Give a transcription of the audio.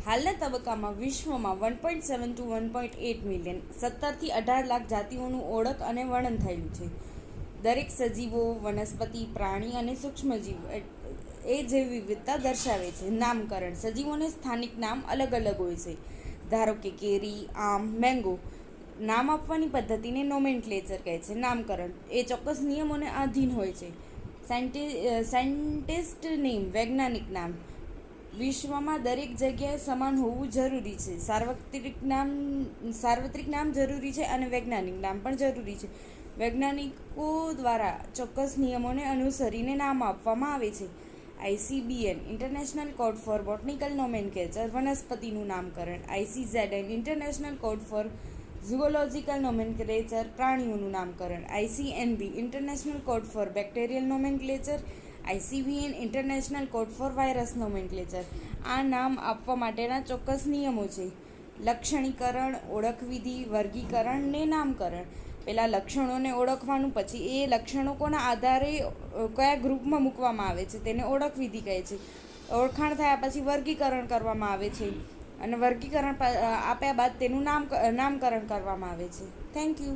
હાલના તબક્કામાં વિશ્વમાં 1.7 to 1.8 મિલિયન 17 થી 18 લાખ જાતિઓનું ઓળખ અને વર્ણન થયેલું છે. દરેક સજીવો, વનસ્પતિ, પ્રાણી અને સૂક્ષ્મજીવ એ જે વિવિધતા દર્શાવે છે. નામકરણ: સજીવોને સ્થાનિક નામ અલગ અલગ હોય છે. ધારો કે કેરી, આમ, મેંગો. નામ આપવાની પદ્ધતિને નોમેનક્લેચર કહે છે. નામકરણ એ ચોક્કસ નિયમોને આધીન હોય છે. સાયન્ટિસ્ટ નેમ: વૈજ્ઞાનિક નામ. વિશ્વમાં દરેક જગ્યાએ સમાન હોવું જરૂરી છે. સાર્વત્રિક નામ જરૂરી છે અને વૈજ્ઞાનિક નામ પણ જરૂરી છે. વૈજ્ઞાનિકો દ્વારા ચોક્કસ નિયમોને અનુસરીને નામ આપવામાં આવે છે. ICBN international code for botanical nomenclature વનસ્પતિનું નામકરણ. ICZN international code for zoological nomenclature પ્રાણીઓનું નામકરણ. ICNB international code for bacterial nomenclature. ICVN international code for virus nomenclature. આ નામ આપવા માટેના ચોક્કસ નિયમો છે. લક્ષણીકરણ, ઓળખવિધિ, વર્ગીકરણ ને નામકરણ. પહેલાં લક્ષણોને ઓળખવાનું, પછી એ લક્ષણો કોના આધારે કયા ગ્રુપમાં મૂકવામાં આવે છે તેને ઓળખવિધિ કહે છે. ઓળખાણ થયા પછી વર્ગીકરણ કરવામાં આવે છે અને વર્ગીકરણ આપ્યા બાદ તેનું નામકરણ કરવામાં આવે છે. Thank you.